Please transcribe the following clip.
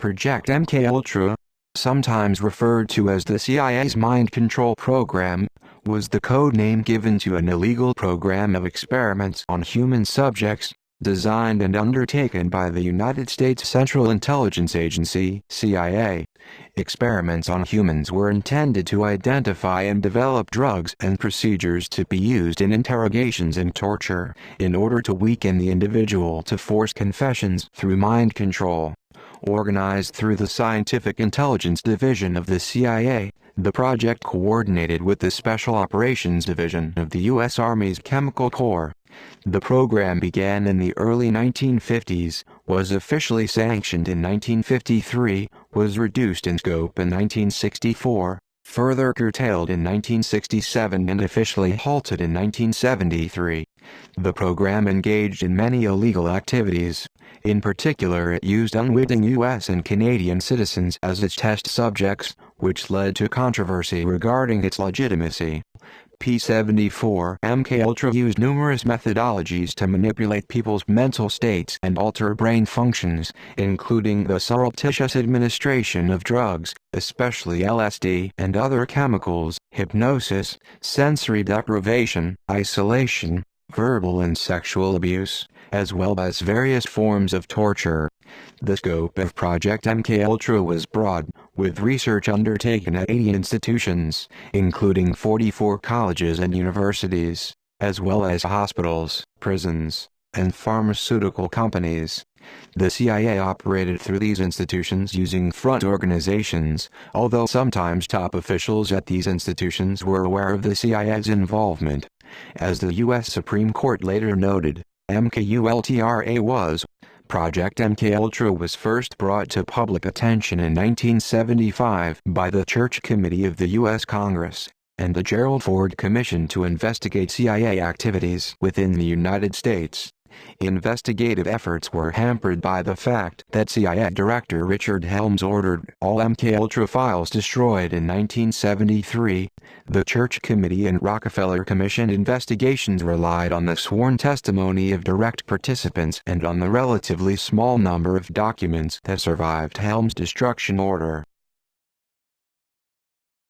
Project MKUltra, sometimes referred to as the CIA's mind control program, was the code name given to an illegal program of experiments on human subjects, designed and undertaken by the United States Central Intelligence Agency (CIA). Experiments on humans were intended to identify and develop drugs and procedures to be used in interrogations and torture, in order to weaken the individual to force confessions through mind control. Organized through the Scientific Intelligence Division of the CIA, the project coordinated with the Special Operations Division of the U.S. Army's Chemical Corps. The program began in the early 1950s, was officially sanctioned in 1953, was reduced in scope in 1964, further curtailed in 1967 and officially halted in 1973. The program engaged in many illegal activities. In particular, it used unwitting U.S. and Canadian citizens as its test subjects, which led to controversy regarding its legitimacy. P-74 MKUltra used numerous methodologies to manipulate people's mental states and alter brain functions, including the surreptitious administration of drugs, especially LSD and other chemicals, hypnosis, sensory deprivation, isolation, verbal and sexual abuse, as well as various forms of torture. The scope of Project MKUltra was broad, with research undertaken at 80 institutions, including 44 colleges and universities, as well as hospitals, prisons, and pharmaceutical companies. The CIA operated through these institutions using front organizations, although sometimes top officials at these institutions were aware of the CIA's involvement. As the U.S. Supreme Court later noted, Project MKUltra was first brought to public attention in 1975 by the Church Committee of the U.S. Congress, and the Gerald Ford Commission to investigate CIA activities within the United States. Investigative efforts were hampered by the fact that CIA Director Richard Helms ordered all MKUltra files destroyed in 1973. The Church Committee and Rockefeller Commission investigations relied on the sworn testimony of direct participants and on the relatively small number of documents that survived Helms' destruction order.